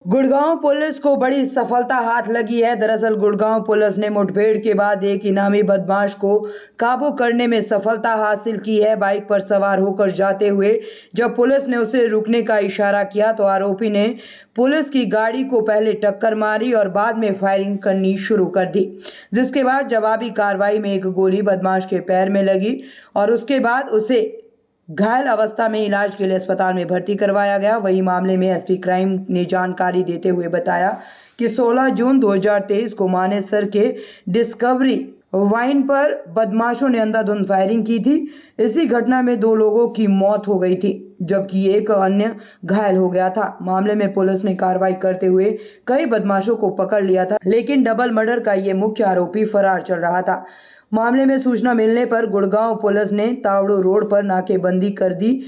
Gurgaon police को बड़ी सफलता हाथ लगी है। दरअसल गुड़गांव पुलिस ने मुठभेड़ के बाद एक इनामी बदमाश को काबू करने में सफलता हासिल की है। बाइक पर सवार होकर जाते हुए जब पुलिस ने उसे रुकने का इशारा किया तो आरोपी ने पुलिस की गाड़ी को पहले टक्कर मारी और बाद में फायरिंग करनी शुरू कर दी, जिसके बाद जवाबी कार्रवाई में एक गोली बदमाश के पैर में लगी और उसके बाद उसे घायल अवस्था में इलाज के लिए अस्पताल में भर्ती करवाया गया। वही मामले में एसपी क्राइम ने जानकारी देते हुए बताया कि 16 जून 2023 को मानेसर के डिस्कवरी वाइन पर बदमाशों ने अंधाधुंध फायरिंग की थी। इसी घटना में 2 लोगों की मौत हो गई थी जबकि एक अन्य घायल हो गया था। मामले में पुलिस ने कार्रवाई करते हुए कई बदमाशों को पकड़ लिया था, लेकिन डबल मर्डर का ये मुख्य आरोपी फरार चल रहा था। मामले में सूचना मिलने पर गुड़गांव पुलिस ने तावड़ू रोड पर नाकेबंदी कर दी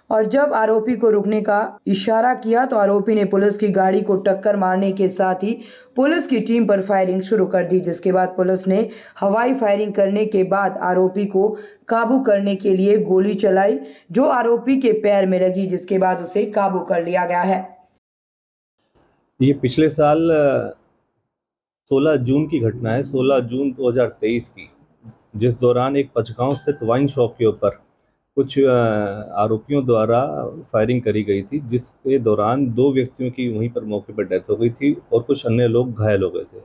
और जब आरोपी को रुकने का इशारा किया तो आरोपी ने पुलिस की गाड़ी को टक्कर मारने के साथ ही पुलिस की टीम पर फायरिंग शुरू कर दी, जिसके बाद पुलिस ने हवाई फायरिंग करने के बाद आरोपी को काबू करने के लिए गोली चलाई जो आरोपी के पैर में लगी, जिसके बाद उसे काबू कर लिया गया है। ये पिछले साल 16 जून की घटना है, 16 जून 2023 की, जिस दौरान एक पचगांव स्थित वाइन शॉप के ऊपर कुछ आरोपियों द्वारा फायरिंग करी गई थी, जिसके दौरान 2 व्यक्तियों की वहीं पर मौके पर डेथ हो गई थी और कुछ अन्य लोग घायल हो गए थे।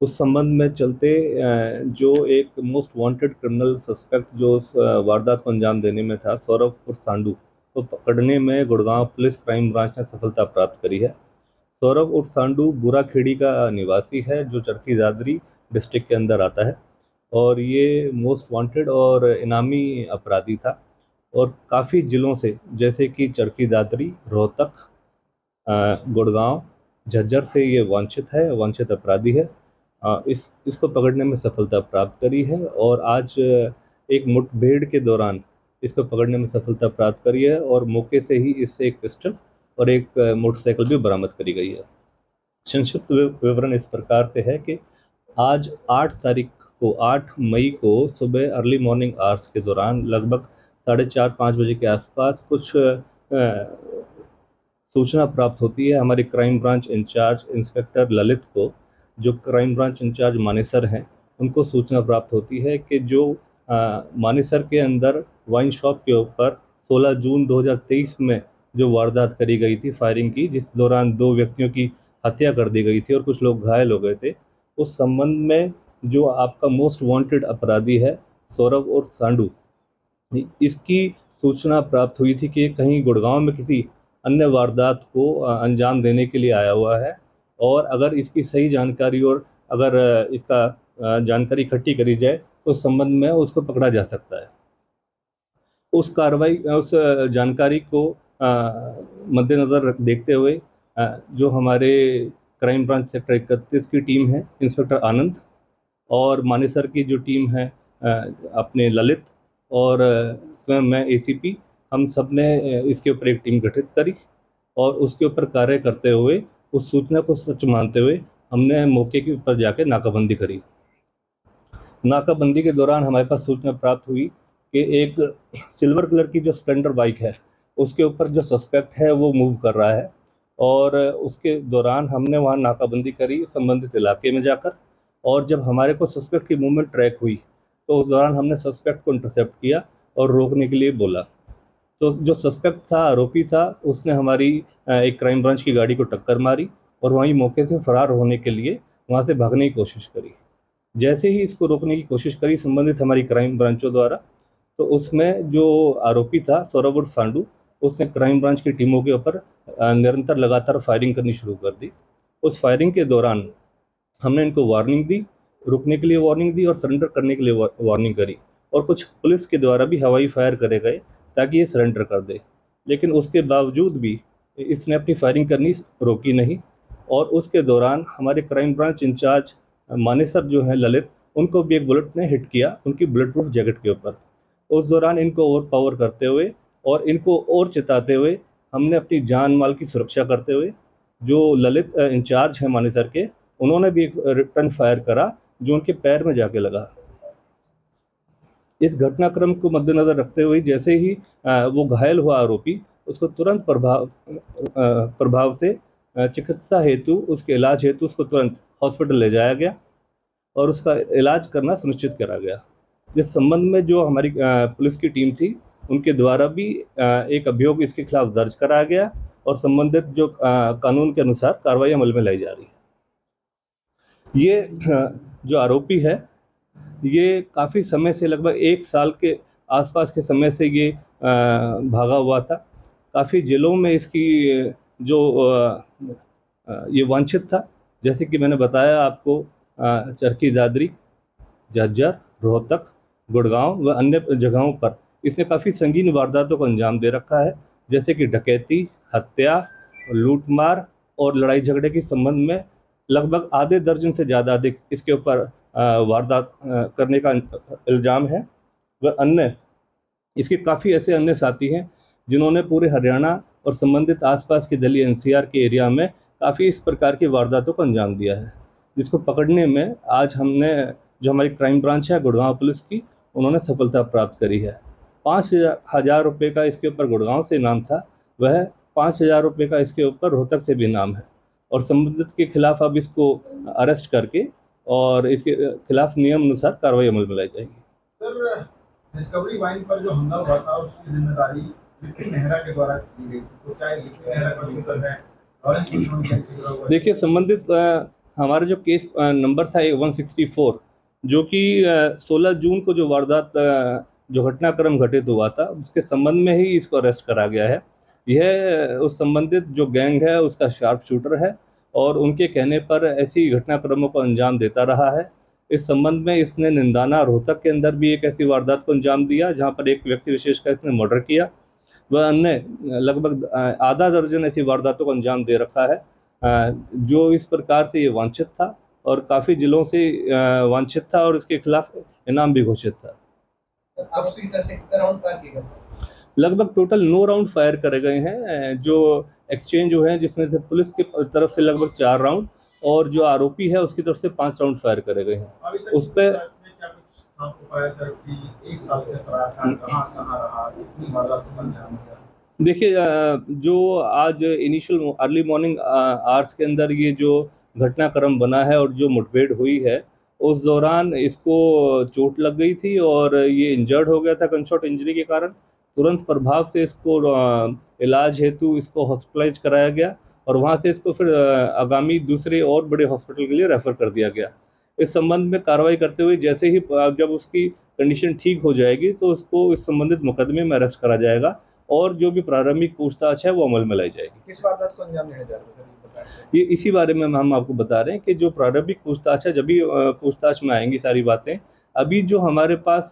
उस संबंध में चलते जो एक मोस्ट वांटेड क्रिमिनल सस्पेक्ट जो उस वारदात को अंजाम देने में था, सौरभ उर्फ सांडू, को पकड़ने में गुड़गांव पुलिस क्राइम ब्रांच ने सफलता प्राप्त करी है। सौरभ उर्फ सांडू बुराखेड़ी का निवासी है जो चरखी दादरी डिस्ट्रिक्ट के अंदर आता है और ये मोस्ट वांटेड और इनामी अपराधी था और काफ़ी ज़िलों से जैसे कि चरखी दादरी, रोहतक, गुड़गांव, झज्जर से ये वांछित अपराधी है। इसको पकड़ने में सफलता प्राप्त करी है और आज एक मुठभेड़ के दौरान इसको पकड़ने में सफलता प्राप्त करी है और मौके से ही इससे एक पिस्टल और एक मोटरसाइकिल भी बरामद करी गई है। संक्षिप्त विवरण इस प्रकार से है कि आज 8 मई को सुबह अर्ली मॉर्निंग आवर्स के दौरान लगभग 4:30-5 बजे के आसपास कुछ सूचना प्राप्त होती है हमारे crime branch in charge inspector Lalit को, जो क्राइम ब्रांच इंचार्ज मानेसर हैं। उनको सूचना प्राप्त होती है कि जो मानेसर के अंदर वाइन शॉप के ऊपर 16 जून 2023 में जो वारदात करी गई थी फायरिंग की, जिस दौरान 2 व्यक्तियों की हत्या कर दी गई थी और कुछ लोग घायल हो गए थे, उस संबंध में जो आपका मोस्ट वांटेड अपराधी है सौरभ और सांडू, इसकी सूचना प्राप्त हुई थी कि कहीं गुड़गांव में किसी अन्य वारदात को अंजाम देने के लिए आया हुआ है और अगर इसकी सही जानकारी और अगर इसका जानकारी इकट्ठी करी जाए तो उस संबंध में उसको पकड़ा जा सकता है। उस जानकारी को मद्देनज़र देखते हुए जो हमारे क्राइम ब्रांच सेक्टर 31 की टीम है, इंस्पेक्टर आनंद, और मानेसर की जो टीम है अपने ललित और स्वयं मैं एसीपी, हम सब ने इसके ऊपर एक टीम गठित करी और उसके ऊपर कार्य करते हुए उस सूचना को सच मानते हुए हमने मौके के ऊपर जाके नाकाबंदी करी। नाकाबंदी के दौरान हमारे पास सूचना प्राप्त हुई कि एक सिल्वर कलर की जो स्प्लेंडर बाइक है उसके ऊपर जो सस्पेक्ट है वो मूव कर रहा है और उसके दौरान हमने वहाँ नाकाबंदी करी संबंधित इलाके में जाकर, और जब हमारे को सस्पेक्ट की मूवमेंट ट्रैक हुई तो उस दौरान हमने सस्पेक्ट को इंटरसेप्ट किया और रोकने के लिए बोला। तो जो सस्पेक्ट था, आरोपी था, उसने हमारी एक क्राइम ब्रांच की गाड़ी को टक्कर मारी और वहीं मौके से फरार होने के लिए वहाँ से भागने की कोशिश करी। जैसे ही इसको रोकने की कोशिश करी संबंधित हमारी क्राइम ब्रांचों द्वारा, तो उसमें जो आरोपी था सौरभ और सांडू, उसने क्राइम ब्रांच की टीमों के ऊपर निरंतर लगातार फायरिंग करनी शुरू कर दी। उस फायरिंग के दौरान हमने इनको वार्निंग दी, रुकने के लिए वार्निंग दी और सरेंडर करने के लिए वार्निंग करी और कुछ पुलिस के द्वारा भी हवाई फायर करे गए ताकि ये सरेंडर कर दे, लेकिन उसके बावजूद भी इसने अपनी फायरिंग करनी रोकी नहीं और उसके दौरान हमारे क्राइम ब्रांच इंचार्ज मानेसर जो हैं ललित, उनको भी एक बुलेट ने हिट किया उनकी बुलेट प्रूफ जैकेट के ऊपर। उस दौरान इनको ओवर पावर करते हुए और इनको और चिताते हुए हमने अपनी जान माल की सुरक्षा करते हुए जो ललित इंचार्ज हैं मानेसर के, उन्होंने भी एक रिटर्न फायर करा जो उनके पैर में जाके लगा। इस घटनाक्रम को मद्देनज़र रखते हुए जैसे ही वो घायल हुआ आरोपी, उसको तुरंत प्रभाव से चिकित्सा हेतु, उसके इलाज हेतु उसको तुरंत हॉस्पिटल ले जाया गया और उसका इलाज करना सुनिश्चित करा गया। इस संबंध में जो हमारी पुलिस की टीम थी, उनके द्वारा भी एक अभियोग इसके खिलाफ दर्ज कराया गया और संबंधित जो कानून के अनुसार कार्रवाई अमल में लाई जा रही है। ये जो आरोपी है, ये काफ़ी समय से, लगभग 1 साल के आसपास के समय से ये भागा हुआ था। काफ़ी जिलों में इसकी जो ये वांछित था, जैसे कि मैंने बताया आपको, चरखी दादरी, झज्जर, रोहतक, गुड़गांव व अन्य जगहों पर इसने काफ़ी संगीन वारदातों को अंजाम दे रखा है, जैसे कि डकैती, हत्या, लूटमार और लड़ाई झगड़े के संबंध में लगभग आधे दर्जन से ज़्यादा अधिक इसके ऊपर वारदात करने का इल्ज़ाम है। व अन्य इसके काफ़ी ऐसे अन्य साथी हैं जिन्होंने पूरे हरियाणा और संबंधित आसपास के दिल्ली एनसीआर के एरिया में काफ़ी इस प्रकार की वारदातों को अंजाम दिया है, जिसको पकड़ने में आज हमने, जो हमारी क्राइम ब्रांच है गुड़गांव पुलिस की, उन्होंने सफलता प्राप्त करी है। 5,000 रुपये का इसके ऊपर गुड़गांव से इनाम था, वह 5,000 रुपये का इसके ऊपर रोहतक से भी इनाम है और संबंधित के खिलाफ अब इसको अरेस्ट करके और इसके खिलाफ नियम अनुसार कार्रवाई अमल में लाई जाएगी। सर, डिस्कवरी वाइन पर जो हमला हुआ था उसकी जिम्मेदारी विपिन मेहरा के द्वारा की गई थी, तो क्या विपिन मेहरा का शूटर है? देखिए, संबंधित हमारा जो केस नंबर था 164, जो कि 16 जून को जो वारदात, जो घटनाक्रम घटित हुआ था, उसके संबंध में ही इसको अरेस्ट करा गया है। यह उस संबंधित जो गैंग है उसका शार्प शूटर है और उनके कहने पर ऐसी घटनाक्रमों को अंजाम देता रहा है। इस संबंध में इसने निंदाना रोहतक के अंदर भी एक ऐसी वारदात को अंजाम दिया जहां पर एक व्यक्ति विशेष का इसने मर्डर किया। वह अन्य लगभग आधा दर्जन ऐसी वारदातों को अंजाम दे रखा है, जो इस प्रकार से ये वांछित था और काफ़ी जिलों से वांछित था और इसके खिलाफ इनाम भी घोषित था। लगभग टोटल 9 राउंड फायर करे गए हैं, जो एक्सचेंज हुए हैं, जिसमें से पुलिस की तरफ से लगभग 4 राउंड और जो आरोपी है उसकी तरफ से 5 राउंड फायर करे गए हैं। उस पर देखिए, जो आज इनिशियल अर्ली मॉर्निंग आवर्स के अंदर ये जो घटनाक्रम बना है और जो मुठभेड़ हुई है, उस दौरान इसको चोट लग गई थी और ये इंजर्ड हो गया था गनशॉट इंजरी के कारण। तुरंत प्रभाव से इसको इलाज हेतु इसको हॉस्पिटलाइज कराया गया और वहाँ से इसको फिर आगामी दूसरे और बड़े हॉस्पिटल के लिए रेफ़र कर दिया गया। इस संबंध में कार्रवाई करते हुए जैसे ही जब उसकी कंडीशन ठीक हो जाएगी तो उसको इस संबंधित मुकदमे में अरेस्ट करा जाएगा और जो भी प्रारंभिक पूछताछ है वो अमल में लाई जाएगी। किस वारदात को अंजाम देने जा रहे हैं? ये इसी बारे में हम आपको बता रहे हैं कि जो प्रारंभिक पूछताछ है, जब भी पूछताछ में आएंगी सारी बातें। अभी जो हमारे पास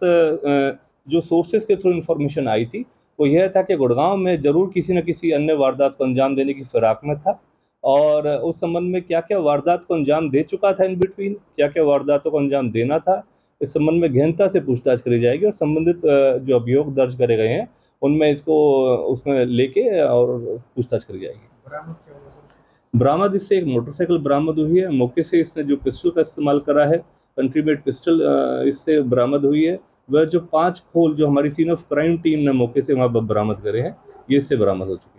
जो सोर्सेज के थ्रू इन्फॉर्मेशन आई थी वो यह था कि गुड़गांव में ज़रूर किसी न किसी अन्य वारदात को अंजाम देने की फिराक में था और उस संबंध में क्या क्या वारदात को अंजाम दे चुका था इन बिटवीन, क्या क्या वारदातों को अंजाम देना था, इस संबंध में गहनता से पूछताछ करी जाएगी और संबंधित जो अभियोग दर्ज करे गए हैं उनमें इसको उसमें लेके और पूछताछ करी जाएगी। बरामद इससे एक मोटरसाइकिल बरामद हुई है। मौके से इसने जो पिस्टल का इस्तेमाल करा है, कंट्री मेड पिस्टल, इससे बरामद हुई है। वह जो 5 खोल जो हमारी सीन ऑफ क्राइम टीम ने मौके से वहाँ बरामद करे हैं, ये इससे बरामद हो चुके हैं।